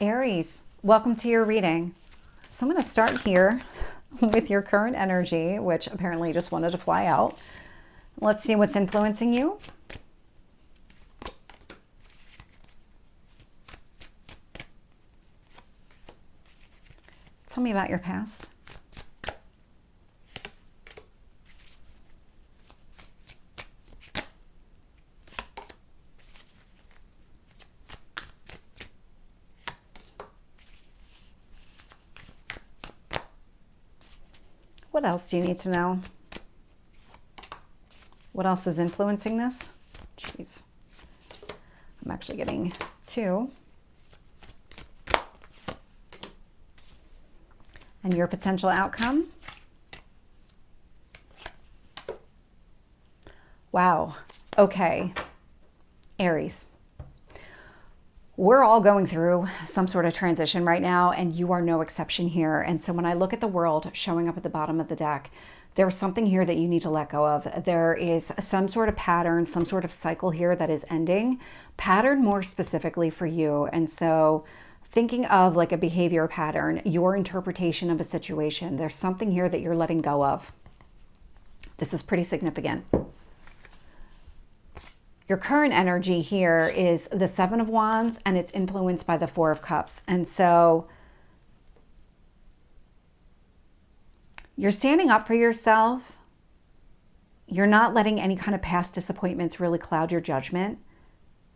Aries, welcome to your reading. So I'm going to start here with your current energy, which apparently just wanted to fly out. Let's see what's influencing you. Tell me about your past. What else do you need to know? What else is influencing this? Jeez. I'm actually getting two. And your potential outcome. Wow. Okay. Aries. We're all going through some sort of transition right now, and you are no exception here. And so when I look at the world showing up at the bottom of the deck, there's something here that you need to let go of. There is some sort of pattern, some sort of cycle here that is ending, pattern more specifically for you. And so thinking of like a behavior pattern, your interpretation of a situation, there's something here that you're letting go of. This is pretty significant. Your current energy here is the Seven of Wands, and it's influenced by the Four of Cups. And so you're standing up for yourself. You're not letting any kind of past disappointments really cloud your judgment.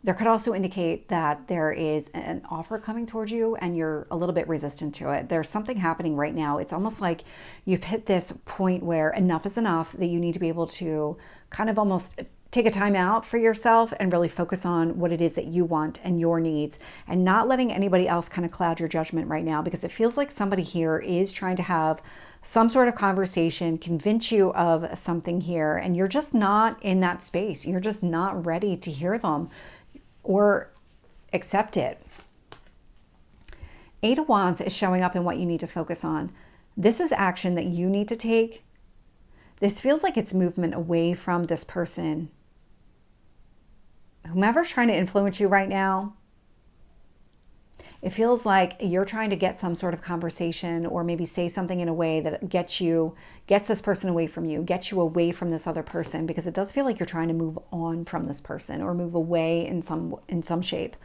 There could also indicate that there is an offer coming towards you and you're a little bit resistant to it. There's something happening right now. It's almost like you've hit this point where enough is enough, that you need to be able to kind of almost take a time out for yourself and really focus on what it is that you want and your needs, and not letting anybody else kind of cloud your judgment right now, because it feels like somebody here is trying to have some sort of conversation, convince you of something here, and you're just not in that space. You're just not ready to hear them or accept it. Eight of Wands is showing up in what you need to focus on. This is action that you need to take. This feels like it's movement away from this person. Whomever's trying to influence you right now, it feels like you're trying to get some sort of conversation or maybe say something in a way that gets this person away from you, gets you away from this other person, because it does feel like you're trying to move on from this person or move away in some shape.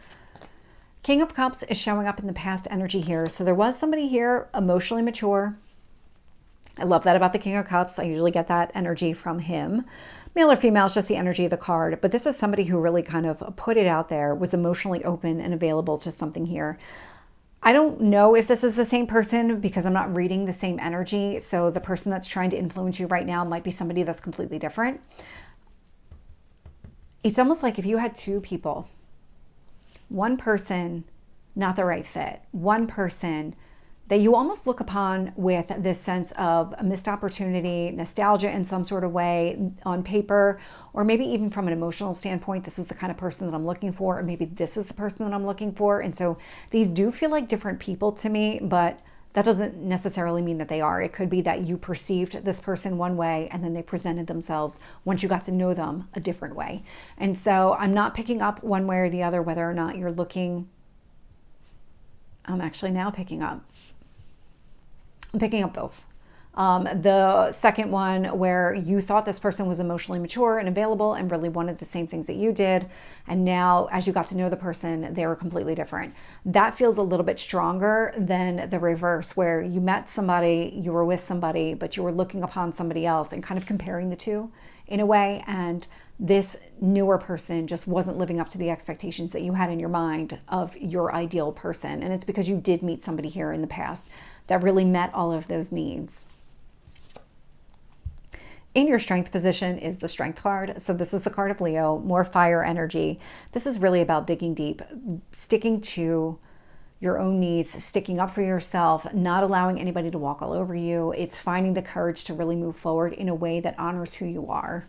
King of Cups is showing up in the past energy here. So there was somebody here emotionally mature. I love that about the King of Cups. I usually get that energy from him. Male or female is just the energy of the card. But this is somebody who really kind of put it out there, was emotionally open and available to something here. I don't know if this is the same person because I'm not reading the same energy. So the person that's trying to influence you right now might be somebody that's completely different. It's almost like if you had two people, one person, not the right fit, one person that you almost look upon with this sense of a missed opportunity, nostalgia in some sort of way on paper, or maybe even from an emotional standpoint, this is the kind of person that I'm looking for, or maybe this is the person that I'm looking for. And so these do feel like different people to me, but that doesn't necessarily mean that they are. It could be that you perceived this person one way and then they presented themselves, once you got to know them, a different way. And so I'm not picking up one way or the other whether or not you're looking. I'm actually now picking up. I'm picking up both. The second one, where you thought this person was emotionally mature and available and really wanted the same things that you did, and now as you got to know the person, they were completely different. That feels a little bit stronger than the reverse, where you met somebody, you were with somebody, but you were looking upon somebody else and kind of comparing the two in a way, and this newer person just wasn't living up to the expectations that you had in your mind of your ideal person. And it's because you did meet somebody here in the past that really met all of those needs. In your strength position is the strength card. So this is the card of Leo, more fire energy. This is really about digging deep, sticking to your own needs, sticking up for yourself, not allowing anybody to walk all over you. It's finding the courage to really move forward in a way that honors who you are.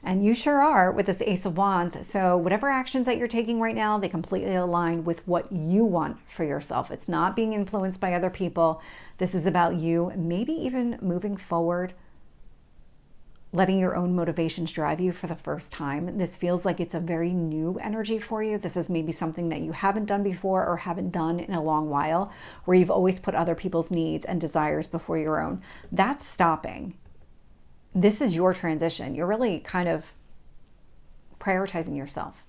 And you sure are with this Ace of Wands. So whatever actions that you're taking right now, they completely align with what you want for yourself. It's not being influenced by other people. This is about you, maybe even moving forward letting your own motivations drive you for the first time. This feels like it's a very new energy for you. This is maybe something that you haven't done before or haven't done in a long while, where you've always put other people's needs and desires before your own. That's stopping. This is your transition. You're really kind of prioritizing yourself.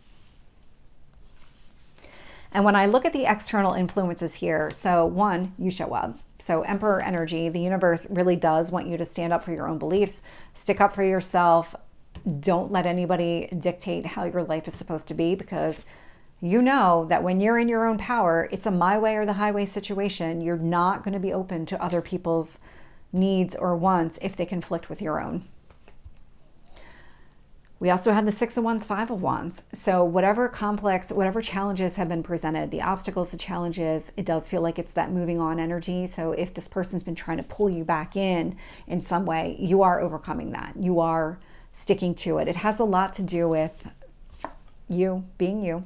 And when I look at the external influences here, so one, you show up. So Emperor energy, the universe really does want you to stand up for your own beliefs, stick up for yourself. Don't let anybody dictate how your life is supposed to be, because you know that when you're in your own power, it's a my way or the highway situation. You're not going to be open to other people's needs or wants if they conflict with your own. We also have the Six of Wands, Five of Wands. So whatever complex, whatever challenges have been presented, the obstacles, the challenges, it does feel like it's that moving on energy. So if this person's been trying to pull you back in some way, you are overcoming that. You are sticking to it. It has a lot to do with you being you,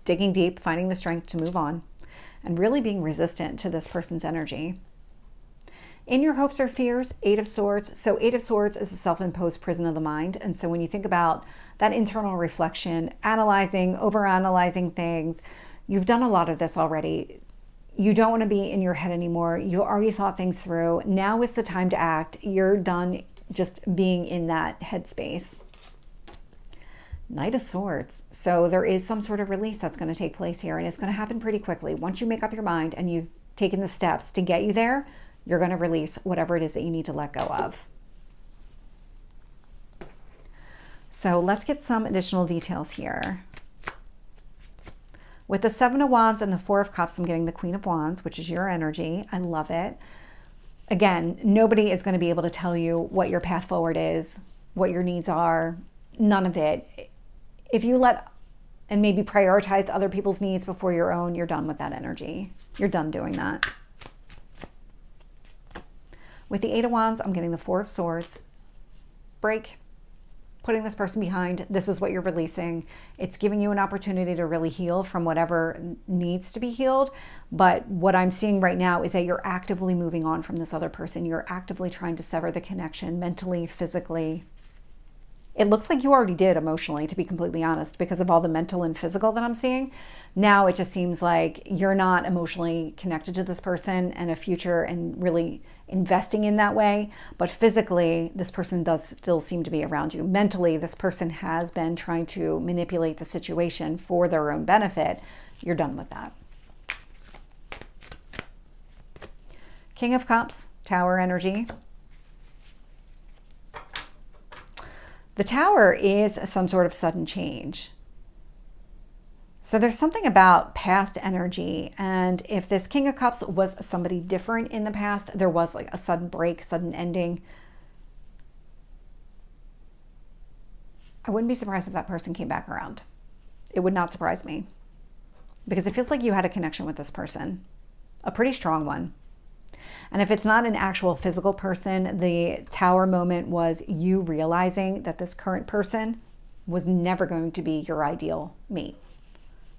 digging deep, finding the strength to move on, and really being resistant to this person's energy. In your hopes or fears, Eight of Swords. So Eight of Swords is a self-imposed prison of the mind. And so when you think about that internal reflection, analyzing, overanalyzing things, you've done a lot of this already. You don't want to be in your head anymore. You already thought things through. Now is the time to act. You're done just being in that headspace. Knight of Swords. So there is some sort of release that's going to take place here, and it's going to happen pretty quickly. Once you make up your mind and you've taken the steps to get you there, you're going to release whatever it is that you need to let go of. So let's get some additional details here. With the Seven of Wands and the Four of Cups, I'm getting the Queen of Wands, which is your energy. I love it. Again, nobody is going to be able to tell you what your path forward is, what your needs are, none of it. If you let and maybe prioritize other people's needs before your own, you're done with that energy. You're done doing that. With the Eight of Wands, I'm getting the Four of Swords. Break, putting this person behind. This is what you're releasing. It's giving you an opportunity to really heal from whatever needs to be healed. But what I'm seeing right now is that you're actively moving on from this other person. You're actively trying to sever the connection mentally, physically. It looks like you already did emotionally, to be completely honest, because of all the mental and physical that I'm seeing. Now it just seems like you're not emotionally connected to this person and a future and really investing in that way. But physically, this person does still seem to be around you. Mentally, this person has been trying to manipulate the situation for their own benefit. You're done with that. King of Cups, Tower energy. The Tower is some sort of sudden change. So there's something about past energy. And if this King of Cups was somebody different in the past, there was like a sudden break, sudden ending. I wouldn't be surprised if that person came back around. It would not surprise me. Because it feels like you had a connection with this person. A pretty strong one. And if it's not an actual physical person, the Tower moment was you realizing that this current person was never going to be your ideal mate.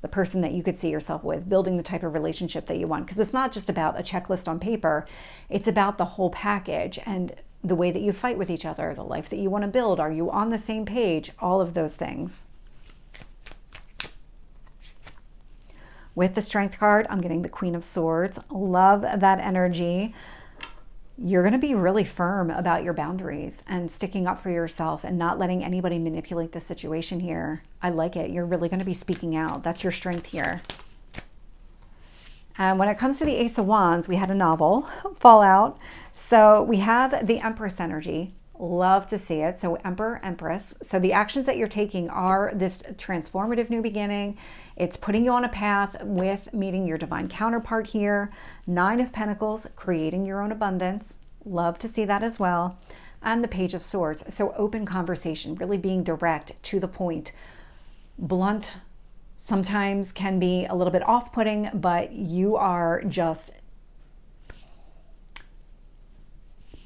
The person that you could see yourself with, building the type of relationship that you want. Because it's not just about a checklist on paper. It's about the whole package and the way that you fight with each other, the life that you want to build. Are you on the same page? All of those things. With the Strength card, I'm getting the Queen of Swords. Love that energy. You're going to be really firm about your boundaries and sticking up for yourself and not letting anybody manipulate the situation here. I like it. You're really going to be speaking out. That's your strength here. And when it comes to the Ace of Wands, we had a novel fall out. So we have the Empress energy. Love to see it. So Emperor, Empress. So the actions that you're taking are this transformative new beginning. It's putting you on a path with meeting your divine counterpart here. Nine of Pentacles, creating your own abundance. Love to see that as well. And the Page of Swords. So open conversation, really being direct, to the point. Blunt sometimes can be a little bit off-putting, but you are just...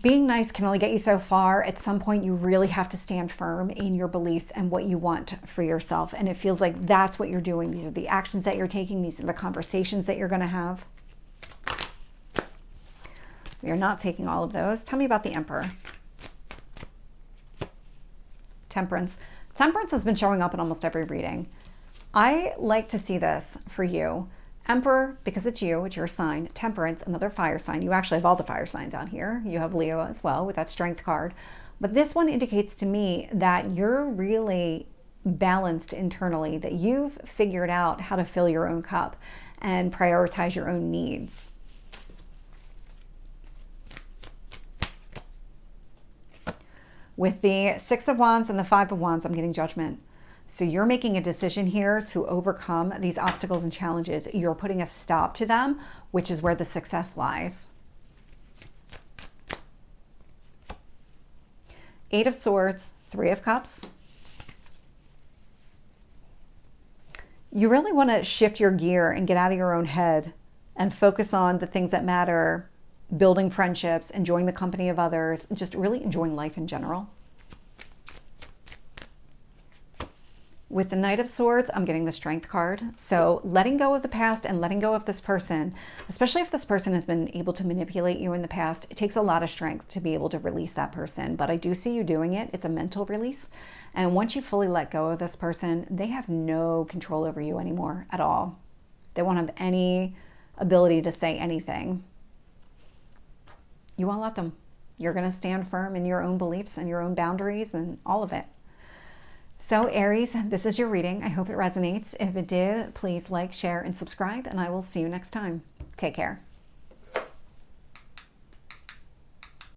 Being nice can only get you so far. At some point, you really have to stand firm in your beliefs and what you want for yourself. And it feels like that's what you're doing. These are the actions that you're taking. These are the conversations that you're going to have. We are not taking all of those. Tell me about the Emperor. Temperance. Temperance has been showing up in almost every reading. I like to see this for you. Emperor, because it's you, it's your sign. Temperance, another fire sign. You actually have all the fire signs out here. You have Leo as well with that Strength card. But this one indicates to me that you're really balanced internally, that you've figured out how to fill your own cup and prioritize your own needs. With the Six of Wands and the Five of Wands, I'm getting Judgment. So you're making a decision here to overcome these obstacles and challenges. You're putting a stop to them, which is where the success lies. Eight of Swords, Three of Cups. You really want to shift your gear and get out of your own head and focus on the things that matter, building friendships, enjoying the company of others, just really enjoying life in general. With the Knight of Swords, I'm getting the Strength card. So letting go of the past and letting go of this person, especially if this person has been able to manipulate you in the past, it takes a lot of strength to be able to release that person. But I do see you doing it. It's a mental release. And once you fully let go of this person, they have no control over you anymore at all. They won't have any ability to say anything. You won't let them. You're going to stand firm in your own beliefs and your own boundaries and all of it. So Aries, this is your reading. I hope it resonates. If it did, please like, share, and subscribe, and I will see you next time. Take care.